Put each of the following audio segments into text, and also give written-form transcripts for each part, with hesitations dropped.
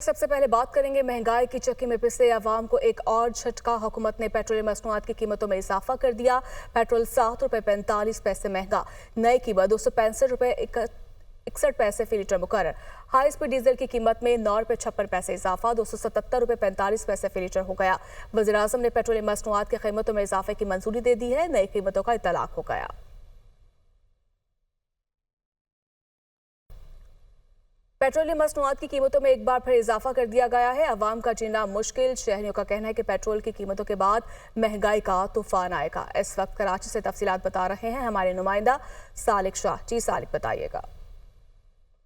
सबसे पहले बात करेंगे महंगाई की चक्की में पिसे अवाम को एक और झटका। हुकूमत ने पेट्रोलियम मसनूआत की कीमतों में इजाफा कर दिया। पेट्रोल ₹7.45 महंगा, नई कीमत ₹265.61 फी लीटर मुकर्रर। हाई स्पीड डीजल की कीमत में ₹9.56 इजाफा, ₹277.45 फी लीटर हो गया। वज़ीर आज़म ने पेट्रोलियम मसनूआत की कीमतों में इजाफे की मंजूरी दे दी है। नई कीमतों का इतलाक हो गया। पेट्रोलियम मसनूआत की कीमतों में एक बार फिर इजाफा कर दिया गया है। अवाम का जीना मुश्किल। शहरियों का कहना है कि पेट्रोल की कीमतों के बाद महंगाई का तूफान आएगा। इस वक्त कराची से तफसीलात बता रहे हैं हमारे नुमाइंदा सालिक शाह। जी सालिक, बताइएगा।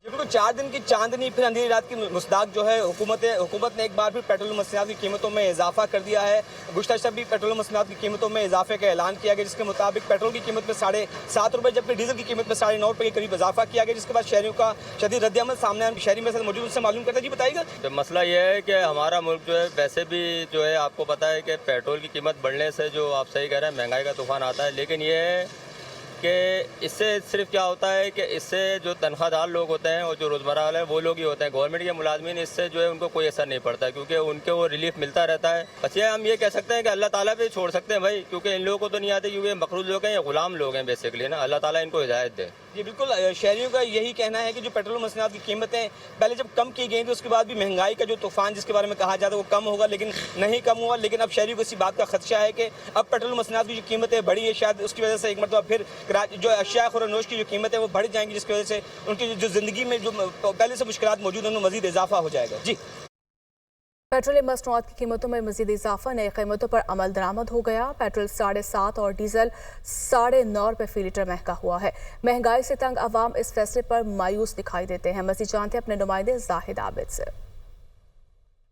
बिल्कुल 4 दिन की चांदनी फिर अंधेरी रात की मुस्ताक जो है हुकूमत ने एक बार फिर पेट्रोल मसनूआत की कीमतों में इजाफा कर दिया है। गुज़श्ता शब भी पेट्रोल मसनूआत की कीमतों में इजाफे का ऐलान किया गया, जिसके मुताबिक पेट्रोल की कीमत में ₹7.5 जबकि डीजल की कीमत में ₹9.5 के करीब इजाफा किया गया, जिसके बाद शहरियों का शदीद रद्द-ए-अमल सामने आया। शहरी में मौजूद उससे मालूम करता है। जी बताइएगा। तो मसला यह है कि हमारा मुल्क जो है वैसे भी जो है आपको पता है कि पेट्रोल की कीमत बढ़ने से जो आप सही कह रहे हैं महंगाई का तूफान आता है, लेकिन ये है कि इससे सिर्फ क्या होता है कि इससे जो तनख्वाहदार लोग होते हैं और जो रोज़मर्रा वाले वो लोग ही होते हैं। गवर्नमेंट के मुलाजमीन इससे जो है उनको कोई असर नहीं पड़ता है, क्योंकि उनको वो रिलीफ मिलता रहता है। बस ये हम ये कह सकते हैं कि अल्लाह ताला पे छोड़ सकते हैं भाई, क्योंकि इन लोगों को तो नहीं आते, क्योंकि मकरूज लोग हैं या गुलाम लोग हैं बेसिकली ना। अल्लाह ताला इनको हिदायत दे। जी बिल्कुल, शहरियों का यही कहना है कि जो पेट्रोल मसनूआत की कीमतें पहले जब कम की गई थी, उसके बाद भी महंगाई का जो तूफान जिसके बारे में कहा जाता है वो कम होगा, लेकिन नहीं कम हुआ। लेकिन अब शहरियों को इसी बात का खदशा है कि अब पेट्रोल मसनूआत की जो कीमतें बढ़ी है, शायद उसकी वजह से एक मरतबा फिर जो अशिया खुरानोश की जो कीमतें वो बढ़ जाएंगी, जिसकी वजह से उनकी जो ज़िंदगी में जो पहले से मुश्किलात मौजूद हैं उनमें मज़ीद इजाफा हो जाएगा। जी, पेट्रोलियम मसनूआत की कीमतों में मजीद इजाफा, नई कीमतों पर अमल दरामद हो गया। पेट्रोल 7.5 और डीजल ₹9.5 फी लीटर महंगा हुआ है। महंगाई से तंग अवाम इस फैसले पर मायूस दिखाई देते हैं। मजीद जानते हैं अपने नुमाइंदे जाहिद आबिद से।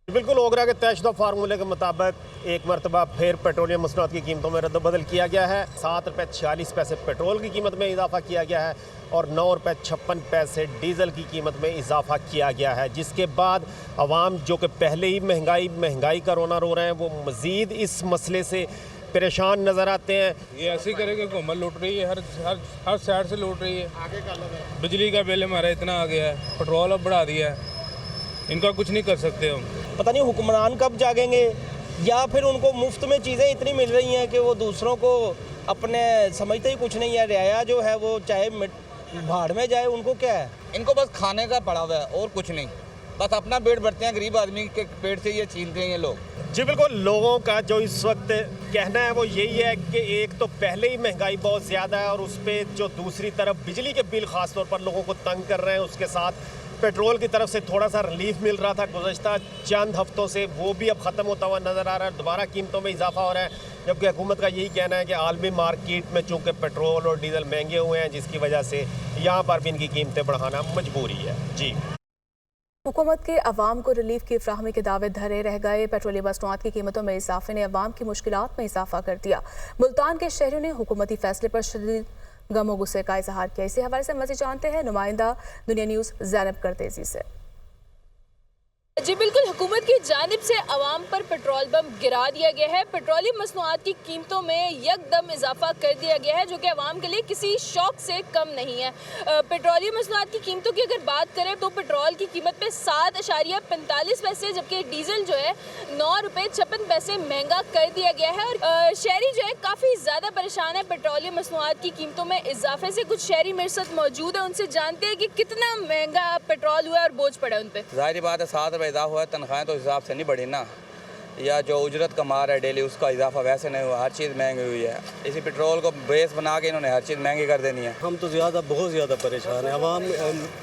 बिल्कुल, ओगरा के तयशुदा फार्मूले के मुताबिक एक मरतबा फिर पेट्रोलियम मसनूआत की कीमतों में रद्द-बदल किया गया है। ₹7.46 पेट्रोल की कीमत में इजाफा किया गया है और ₹9.56 डीजल की कीमत में इजाफा किया गया है, जिसके बाद अवाम जो कि पहले ही महंगाई का रोना रो रहे हैं, वो मज़ीद इस मसले से परेशान नज़र आते हैं। ये ऐसे करेंगे कि हुकूमत लूट रही है, हर साइड से लूट रही है। आगे का बिजली का बिल हमारा इतना आ गया है, पेट्रोल अब बढ़ा दिया है, इनका कुछ नहीं कर सकते हम। पता नहीं हुक्मरान कब जागेंगे, या फिर उनको मुफ्त में चीज़ें इतनी मिल रही हैं कि वो दूसरों को अपने समझते ही कुछ नहीं है। रियाया जो है वो चाहे भाड़ में जाए, उनको क्या है, इनको बस खाने का पड़ा हुआ है और कुछ नहीं। बस अपना पेट भरते हैं, गरीब आदमी के पेट से ये छीनते हैं ये लोग। जी बिल्कुल, लोगों का जो इस वक्त कहना है वो यही है कि एक तो पहले ही महंगाई बहुत ज़्यादा है और उस पर जो दूसरी तरफ बिजली के बिल ख़ास तौर पर लोगों को तंग कर रहे हैं, उसके साथ पेट्रोल की तरफ से थोड़ा सा रिलीफ मिल रहा था गुज़श्ता चंद हफ्तों से, वो भी अब ख़त्म होता हुआ नज़र आ रहा है। दोबारा कीमतों में इजाफा हो रहा है, जबकि हुकूमत का यही कहना है कि आलमी मार्केट में चूँकि पेट्रोल और डीजल महंगे हुए हैं, जिसकी वजह से यहाँ पर भी इनकी कीमतें बढ़ाना मजबूरी है। जी, हुकूमत के अवाम को रिलीफ की फ्राहमी के दावे धरे रह गए। पेट्रोलियम मसनूआत की कीमतों में इजाफे ने अवाम की मुश्किलात में इजाफा कर दिया। मुल्तान के शहरियों ने हुकूमती फैसले पर शदीद गम और गुस्से का इजहार किया। इसी हवाले से मज़ीद जानते हैं नुमाइंदा दुनिया न्यूज़ ज़ैनब करतेजी से। जी बिल्कुल, हुकूमत की जानिब से अवाम पर पेट्रोल बम गिरा दिया गया है। पेट्रोलियम मसनूआत की कीमतों में यकदम इजाफा कर दिया गया है, जो कि अवाम के लिए किसी शौक से कम नहीं है। पेट्रोलियम मसनूआत की कीमतों की अगर बात करें तो पेट्रोल की कीमत पे 7.45, जबकि डीजल जो है ₹9.56 महंगा कर दिया गया है। और शहरी जो है काफ़ी ज़्यादा परेशान है पेट्रोलियम मसनूआत की कीमतों में इजाफे से। कुछ शहरी मेरे साथ मौजूद है, उनसे जानते हैं कि कितना महंगा पेट्रोल हुआ है और बोझ पड़ा है उन पर। जाहिर बात है ₹7 इजाफा हुआ है, तनख्वाहें तो हिसाब से नहीं बढ़ी ना, या जो उजरत कमा रहा है डेली उसका इजाफा वैसे नहीं हुआ। हर चीज़ महंगी हुई है। इसी पेट्रोल को बेस बना के इन्होंने हर चीज़ महंगी कर देनी है। हम तो बहुत ज़्यादा परेशान हैं। अवाम,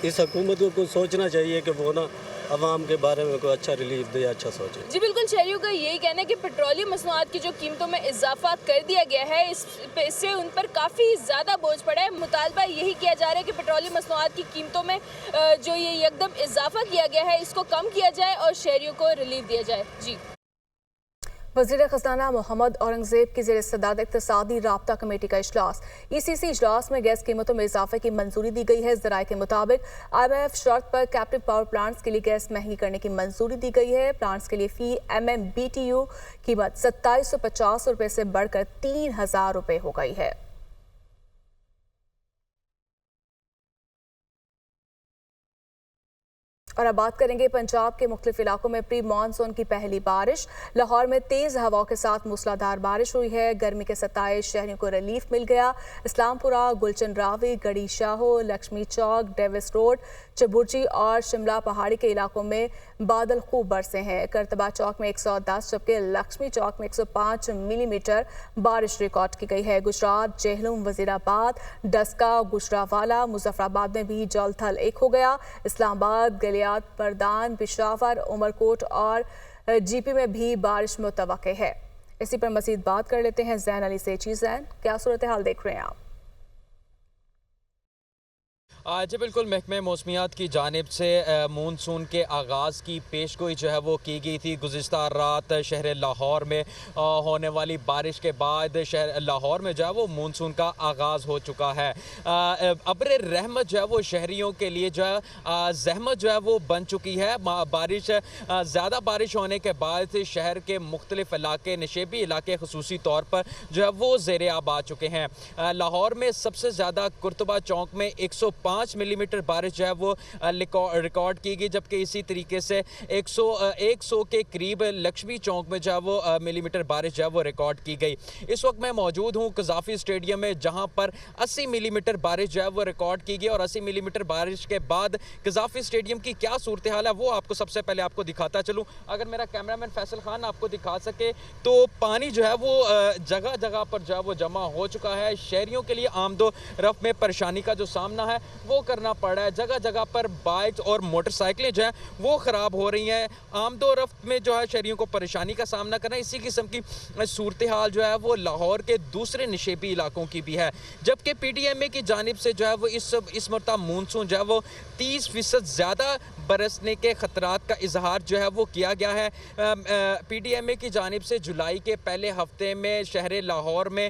इस हुकूमत को सोचना चाहिए कि वो ना अवाम के बारे में कोई अच्छा रिलीफ दे, अच्छा सोचे। जी बिल्कुल, शहरियों का यही कहना है कि पेट्रोलियम मसनूआत की जो कीमतों में इजाफा कर दिया गया है, इससे उन पर काफ़ी ज़्यादा बोझ पड़ा है। मुतालबा यही किया जा रहा है कि पेट्रोलियम मसनूआत की कीमतों में जो ये यकदम इजाफा किया गया है, इसको कम किया जाए और शहरियों को रिलीफ दिया जाए। जी, वज़ीर ख़ज़ाना मोहम्मद औरंगज़ेब की ज़ेर सदारत इक़्तिसादी राब्ता कमेटी का इजलास। ECC इजलास में गैस कीमतों में इजाफे की मंजूरी दी गई है। ज़राए के मुताबिक IMF शर्त पर कैप्टिव पावर प्लांट्स के लिए गैस महंगी करने की मंजूरी दी गई है। प्लांट्स के लिए फ़ी MMBTU कीमत ₹2750 से बढ़कर ₹3000 हो गई है। और अब बात करेंगे पंजाब के मुख्तलिफ इलाकों में प्री मानसून की पहली बारिश। लाहौर में तेज हवाओं के साथ मूसलाधार बारिश हुई है। गर्मी के सताए शहरियों को रिलीफ मिल गया। इस्लामपुरा, गुलचन रावी, गड़ी शाहो, लक्ष्मी चौक, डेविस रोड, चबुर्जी और शिमला पहाड़ी के इलाकों में बादल खूब बरसे हैं। करतबा चौक में 110 जबकि लक्ष्मी चौक में 105 मिलीमीटर बारिश रिकॉर्ड की गई है। गुजरात, जेहलम, वजीराबाद, डस्का, गुजरावाला, मुजफ्फराबाद में भी जल थल एक हो गया। इस्लामाबाद, गलियात, बरदान, पेशावर, उमरकोट और जीपी में भी बारिश मुतवक्के है। इसी पर मजीद बात कर लेते हैं जैन अली से। जैन, क्या सूरत हाल देख रहे हैं आप? जी बिल्कुल, महकमे मौसमियात की जानिब से मानसून के आगाज़ की पेशगोई जो है वो की गई थी। गुज़िश्ता रात शहर लाहौर में होने वाली बारिश के बाद शहर लाहौर में जो है वो मानसून का आगाज़ हो चुका है। अब्र रहमत जो है वो शहरियों के लिए जो है ज़हमत जो है वो बन चुकी है। बारिश ज़्यादा बारिश होने के बाद शहर के मुख्तलिफ इलाके, नशेबी इलाके खसूसी तौर पर जो है वो ज़ेर आब आ चुके हैं। लाहौर में सबसे ज़्यादा कुर्तबा चौक में 105 मिलीमीटर बारिश जो है वो रिकॉर्ड की गई, जबकि इसी तरीके से 100 के करीब लक्ष्मी चौक में जो है वो मिलीमीटर बारिश जो है वो रिकॉर्ड की गई। इस वक्त मैं मौजूद हूँ कज़ाफ़ी स्टेडियम में, जहाँ पर 80 मिलीमीटर बारिश जो है वो रिकॉर्ड की गई। और 80 मिलीमीटर बारिश के बाद कज़ाफ़ी स्टेडियम की क्या सूरत हाल है वो आपको सबसे पहले आपको दिखाता चलूँ। अगर मेरा कैमरामैन फैसल खान आपको दिखा सके तो पानी जो है वो जगह जगह पर जो है वो जमा हो चुका है। शहरियों के लिए आमदो रफ्त में परेशानी का जो सामना है वो करना पड़ रहा है। जगह जगह पर बाइक्स और मोटरसाइकिलें जो हैं वो ख़राब हो रही हैं। आमदो रफ्त में जो है शहरियों को परेशानी का सामना करना, इसी किस्म की सूरत हाल जो है वो लाहौर के दूसरे नशेबी इलाकों की भी है। जबकि PDMA की जानिब से जो है वो इस मरतबा मानसून जो है वो 30% ज़्यादा बरसने के ख़तरात का इजहार जो है वो किया गया है। PDMA की जानिब से जुलाई के पहले हफ्ते में शहर लाहौर में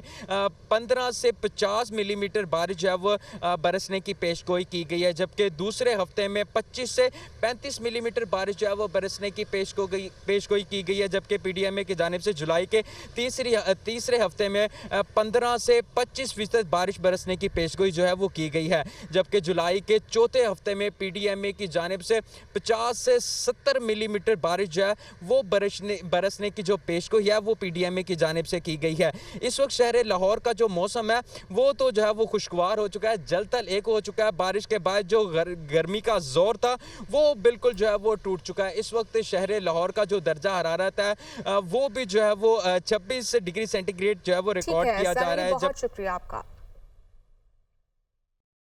15 से 50 मिलीमीटर बारिश जो है वो बरसने की पेशगोई की गई है, जबकि दूसरे हफ्ते में 25 से 35 मिलीमीटर बारिश जो है वो बरसने की पेशगोई की गई है। जबकि PDMA की जानिब से जुलाई के तीसरे हफ्ते में 15 से 25% बारिश बरसने की पेशगोई जो है वो की गई है। जबकि जुलाई के चौथे हफ्ते में PDMA की जानिब से 50 से 70 मिलीमीटर बारिश जो है वो बरसने की जो पेशगोई है वो PDMA की जानिब से की गई है। इस वक्त शहर लाहौर का जो मौसम है वो तो जो है वो खुशगवार हो चुका है, जल थल एक हो चुका है। बारिश के बाद जो गर्मी का जोर था वो बिल्कुल जो है वो टूट चुका है। इस वक्त शहर लाहौर का जो दर्जा हरारत है वो भी जो है वो 26 डिग्री सेंटीग्रेड जो है वो रिकॉर्ड किया जा रहा है। बहुत शुक्रिया आपका।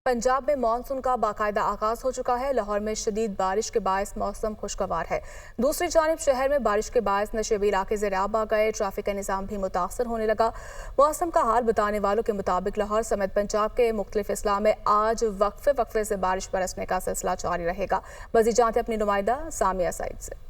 पंजाब में मानसून का बाकायदा आगाज हो चुका है। लाहौर में शदीद बारिश के बायस मौसम खुशगवार है। दूसरी जानिब शहर में बारिश के बायस नशेबी इलाके ज़ेर-आब आ गए। ट्रैफिक का निज़ाम भी मुतासर होने लगा। मौसम का हाल बताने वालों के मुताबिक लाहौर समेत पंजाब के मुख्तलिफ अजला में आज वक्फे से बारिश बरसने का सिलसिला जारी रहेगा। मज़ीद जानते अपनी नुमाइंदा सामिया सईद से।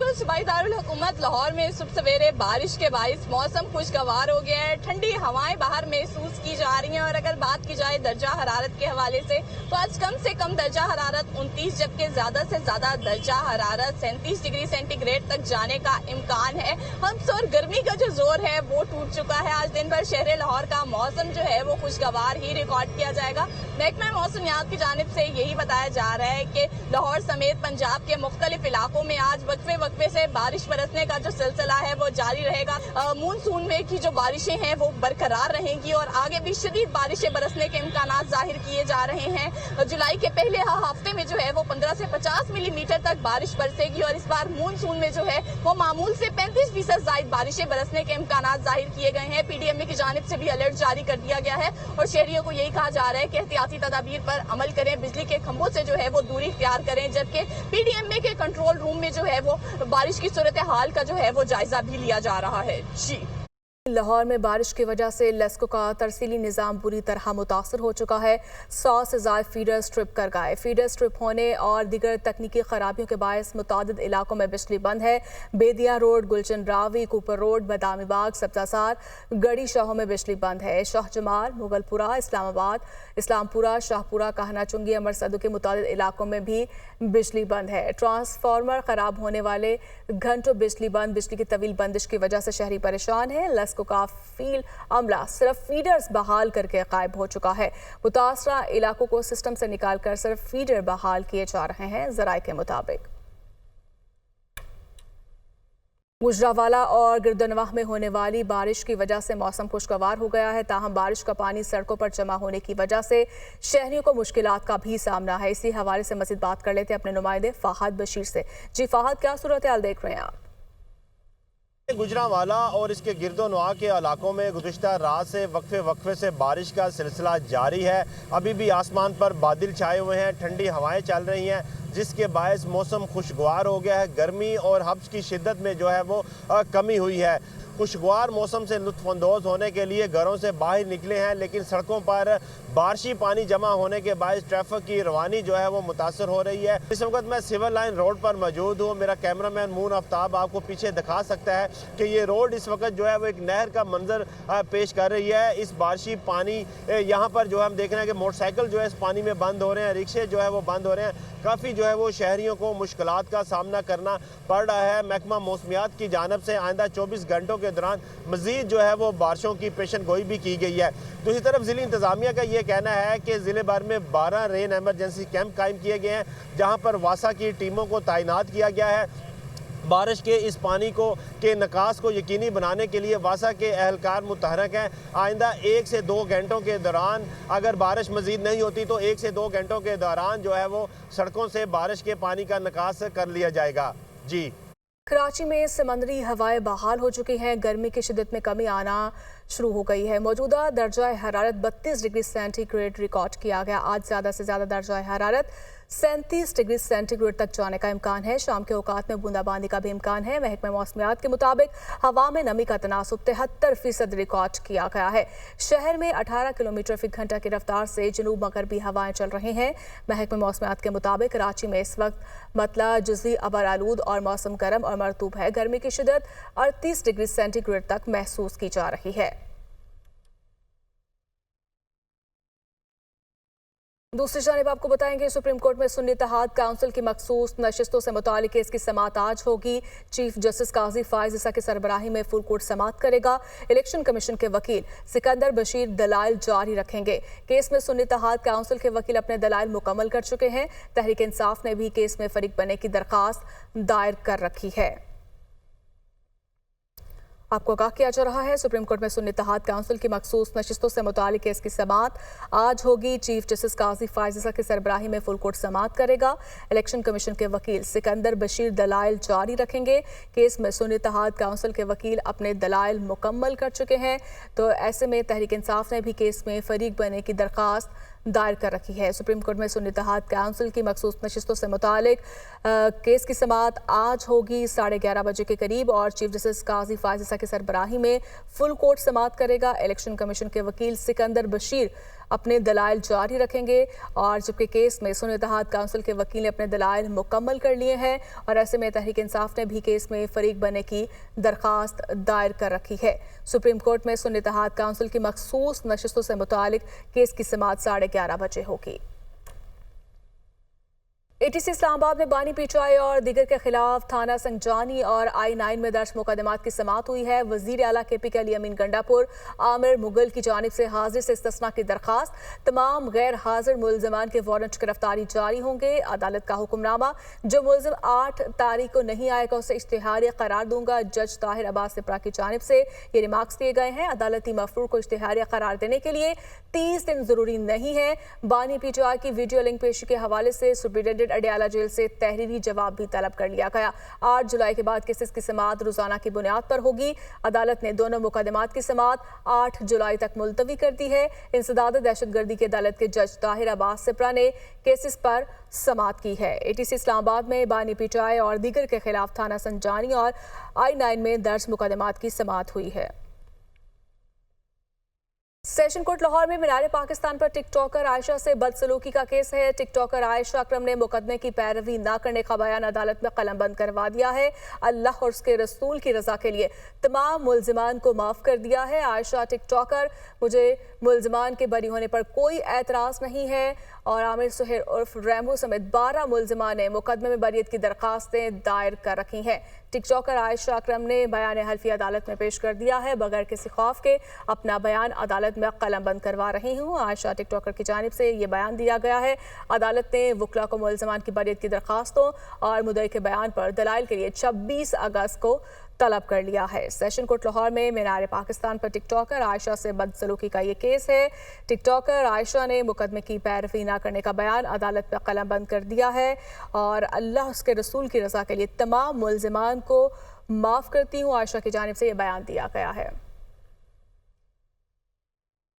सूबाई दारुल हुकूमत लाहौर में सुबह सवेरे बारिश के बायस मौसम खुशगवार हो गया है। ठंडी हवाएं बाहर महसूस की जा रही हैं। और अगर बात की जाए दर्जा हरारत के हवाले से तो आज कम से कम दर्जा हरारत 29 जबकि ज्यादा से ज्यादा दर्जा हरारत 37 डिग्री सेंटीग्रेड तक जाने का इम्कान है। हम्स और गर्मी का जो जोर है वो टूट चुका है। आज दिन भर शहर लाहौर का मौसम जो है वो खुशगवार ही रिकॉर्ड किया जाएगा। महकमा मौसमियात की जानिब से यही बताया जा रहा है कि लाहौर समेत पंजाब के मुख्तलिफ इलाकों में आज वक्फे से बारिश बरसने का जो सिलसिला है वो जारी रहेगा। मानसून में की जो बारिशें हैं वो बरकरार रहेंगी और आगे भी शदीद बारिशें बरसने के इम्कानात जाहिर किए जा रहे हैं। जुलाई के पहले हफ्ते में जो है वो 15 से 50 मिलीमीटर तक बारिश बरसेगी और इस बार मानसून में जो है वो मामूल से 35% ज्यादा बारिशें बरसने के इम्कानात जाहिर किए गए हैं। PDMA की जानिब से भी अलर्ट जारी कर दिया गया है और शहरियों को यही कहा जा रहा है कि एहतियाती तदाबीर पर अमल करें, बिजली के खंभों से जो है वो दूरी इख्तियार करें। जबकि PDMA के कंट्रोल रूम में जो है वो बारिश की सूरत हाल का जो है वो जायजा भी लिया जा रहा है। जी, लाहौर में बारिश की वजह से लस्को का तरसीली निज़ाम बुरी तरह मुतासर हो चुका है। 100 से ज़ायद फीडर स्ट्रिप कर गए। फीडर स्ट्रिप होने और दीगर तकनीकी खराबियों के बायस मुतादिद इलाकों में बिजली बंद है। बेदिया road, गुलचन Ravi, Cooper road, Badami Bagh, सब्जासार, गड़ी शाहों में बिजली बंद है। शाह जमाल, मुगलपुरा, इस्लामाबाद, इस्लामपुरा, शाहपुरा, कहना चुंगी, अमर सदू के मुतादिद इलाकों में भी बिजली बंद है। ट्रांसफार्मर खराब होने वाले घंटों बिजली बंद। बिजली की तवील बंदिश की वजह से शहरी परेशान है। डेस्क का फील्ड अमला सिर्फ फीडर्स बहाल करके गायब हो चुका है। मुतासरा इलाकों को सिस्टम से निकालकर सिर्फ फीडर बहाल किए जा रहे हैं। जराये के मुताबिक गुजरावाला और गिरदनवाह में होने वाली बारिश की वजह से मौसम खुशगवार हो गया है। ताहम बारिश का पानी सड़कों पर जमा होने की वजह से शहरियों को मुश्किलात का भी सामना है। इसी हवाले से मजीद बात कर लेते हैं अपने नुमाइंदे फाहद बशीर से। जी फाहद, क्या सूरत हाल देख रहे हैं आप? गुजरावाला और इसके गिरदोनवाह के इलाकों में गुज़िश्ता रात से वक्फे से बारिश का सिलसिला जारी है। अभी भी आसमान पर बादल छाए हुए हैं, ठंडी हवाएं चल रही हैं, जिसके बायस मौसम खुशगवार हो गया है। गर्मी और हब्स की शिद्दत में जो है वो कमी हुई है। खुशगवार मौसम से लुत्फ़अंदोज़ होने के लिए घरों से बाहर निकले हैं, लेकिन सड़कों पर बारिशी पानी जमा होने के बायस ट्रैफिक की रवानी जो है वो मुतासर हो रही है। इस वक्त मैं सिविल लाइन रोड पर मौजूद हूँ। मेरा कैमरामैन मून आफ्ताब आपको पीछे दिखा सकता है कि ये रोड इस वक्त जो है वो एक नहर का मंजर पेश कर रही है। इस बारिशी पानी यहाँ पर जो है हम देख रहे हैं कि मोटरसाइकिल जो है इस पानी में बंद हो रहे हैं, रिक्शे जो है वो बंद हो रहे हैं। काफ़ी जो है वो शहरियों को मुश्किलात का सामना करना पड़ रहा है। महकमा मौसमियात की जानब से आइंदा 24 घंटों के दौरान मज़ीद जो है वो बारिशों की पेशन गोई भी की गई है। दूसरी तरफ ज़िला इंतज़ामिया का ये कहना है कि ज़िले भर में 12 रेन एमरजेंसी कैंप कायम किए गए हैं, जहाँ पर वासा की टीमों को तैनात किया गया है। बारिश के इस पानी के निकास को यकीनी बनाने के लिए वासा के एहलकार मुतहरक हैं। आइंदा 1 से 2 घंटों के दौरान अगर बारिश मज़ीद नहीं होती तो 1 से 2 घंटों के दौरान जो है वो सड़कों से बारिश के पानी का निकास कर लिया जाएगा। जी, कराची में समंदरी हवाएं बहाल हो चुकी हैं। गर्मी की शिद्दत में कमी आना शुरू हो गई है। मौजूदा दर्जा हरारत 32 डिग्री सेंटीग्रेड रिकॉर्ड किया गया। आज ज़्यादा से ज़्यादा दर्जा हरारत 37 डिग्री सेंटीग्रेड तक जाने का इम्कान है। शाम के औकात में बूंदाबांदी का भी इम्कान है। महकमा मौसमियात के मुताबिक हवा में नमी का तनासुब 73% रिकॉर्ड किया गया है। शहर में 18 किलोमीटर फी घंटा की रफ्तार से जनूब मगरबी हवाएं चल रही हैं। महकमा मौसमियात के मुताबिक कराची में इस वक्त मतला जुज़ी अबर आलूद और मौसम गर्म और मरतूब है। गर्मी की शिद्दत 38 डिग्री सेंटीग्रेड तक महसूस की जा रही है। दूसरी जानिब आपको बताएंगे सुप्रीम कोर्ट में सुन्नी इत्तेहाद काउंसिल की मखसूस नशिस्तों से मुतालिक केस की समाअत आज होगी। चीफ जस्टिस काजी फायज ईसा की सरबराही में फुल कोर्ट समाअत करेगा। इलेक्शन कमीशन के वकील सिकंदर बशीर दलाइल जारी रखेंगे। केस में सुन्नी इत्तेहाद काउंसिल के वकील अपने दलाइल मुकम्मल कर चुके हैं। तहरीक इंसाफ ने भी केस में फरीक बनने की दरखास्त दायर कर रखी है। आपको आगाह किया जा रहा है सुप्रीम कोर्ट में सुन्नी इत्तेहाद काउंसिल की मखसूस नशिस्तों से मुतालिक केस की समाअत आज होगी। चीफ जस्टिस काजी फायज ईसा की सरबराही में फुल कोर्ट समाअत करेगा। इलेक्शन कमीशन के वकील सिकंदर बशीर दलाइल जारी रखेंगे। केस में सुन्नी इत्तेहाद काउंसिल के वकील अपने दलाइल मुकम्मल कर चुके हैं, तो ऐसे में तहरीक इंसाफ ने भी केस में फरीक बनने की दरखास्त दायर कर रखी है। सुप्रीम कोर्ट में सुन्नी इत्तेहाद काउंसिल की मखसूस नशिस्तों से मुतालिक केस की समाअत आज होगी 11:30 बजे के करीब और चीफ जस्टिस काजी फायज ईसा की सरबराही में फुल कोर्ट समाअत करेगा। इलेक्शन कमीशन के वकील सिकंदर बशीर अपने दलाइल जारी रखेंगे और जबकि केस में सुन्नी इत्तेहाद काउंसिल के वकील ने अपने दलाइल मुकम्मल कर लिए हैं और ऐसे में तहरीक इंसाफ ने भी केस में फरीक बनने की दरखास्त दायर कर रखी है। सुप्रीम कोर्ट में सुन्नी इत्तेहाद काउंसिल की मखसूस नशिस्तों से मुतालिक केस की समाअत 11:30 बजे होगी। ATC इस्लामाबाद में बानी पीचाई और दीगर के खिलाफ थाना संजानी और I-9 में दर्ज मुकदमात की समाअत हुई है। वजीर आला KP के अली अमीन गंडापुर आमिर मुगल की जानिब से हाजिर से इस्तिस्ना की दरखास्त। तमाम गैर हाजिर मुलजमान के वारंट गिरफ्तारी जारी होंगे। अदालत का हुक्मनामा जो मुलजिम 8 तारीख को नहीं आएगा उसे इश्तिहारी करार दूंगा। जज ताहिर अब्बास सिप्रा की जानिब से ये रिमार्क्स दिए गए हैं। अदालती मफरूर को इश्तिहारी करार देने के लिए 30 दिन जरूरी नहीं है। बानी पीचाई की वीडियो लिंक पेशी के हवाले से सुप्रीडेंटेंट अडियाला जेल से तहरीरी जवाब भी तलब कर लिया गया। 8 जुलाई के बाद केसेस की समाअत रोजाना की बुनियाद पर होगी। अदालत ने दोनों मुकदमात की समाअत 8 जुलाई तक मुलतवी कर दी है। इंसदाद दहशतगर्दी की अदालत के जज ताहिर अब्बास सिप्रा ने केसेस पर समाअत की है। ATC इस्लामाबाद में बानी पीचाई और दीगर के खिलाफ थाना संजानी और I-9 में दर्ज मुकदमात की समाअत हुई है। सेशन कोर्ट लाहौर में मीनार पाकिस्तान पर टिकटॉकर आयशा से बदसलूकी का केस है। टिकटॉकर आयशा अकरम ने मुकदमे की पैरवी न करने का बयान अदालत में कलमबंद करवा दिया है। अल्लाह और उसके रसूल की रजा के लिए तमाम मुल्जिमान को माफ कर दिया है। आयशा टिकटॉकर, मुझे मुल्जिमान के बरी होने पर कोई एतराज़ नहीं है। और आमिर सुहेर उर्फ रैमो समेत 12 मुल्जिमान ने मुकदमे में बरीयत की दरखास्तें दायर कर रखी हैं। टिकटॉकर आयशा अकरम ने बयान हल्फी अदालत में पेश कर दिया है। बगैर किसी खौफ के अपना बयान अदालत में कलमबंद करवा रही हूँ। आयशा टिकटॉकर की जानिब से ये बयान दिया गया है। अदालत ने वकला को मुल्जिमान की बरीयत की दरखास्तों और मुद्दई के बयान पर दलाइल के लिए 26 अगस्त को तलब कर लिया है। सेशन कोर्ट लाहौर में मीनार पाकिस्तान पर टिकटॉकर आयशा से बदसलूकी का ये केस है। टिकटॉकर आयशा ने मुकदमे की पैरवी न करने का बयान अदालत में कलमबंद कर दिया है और अल्लाह उसके रसूल की रजा के लिए तमाम मुल्जिमान को माफ़ करती हूँ। आयशा की जानिब से ये बयान दिया गया है।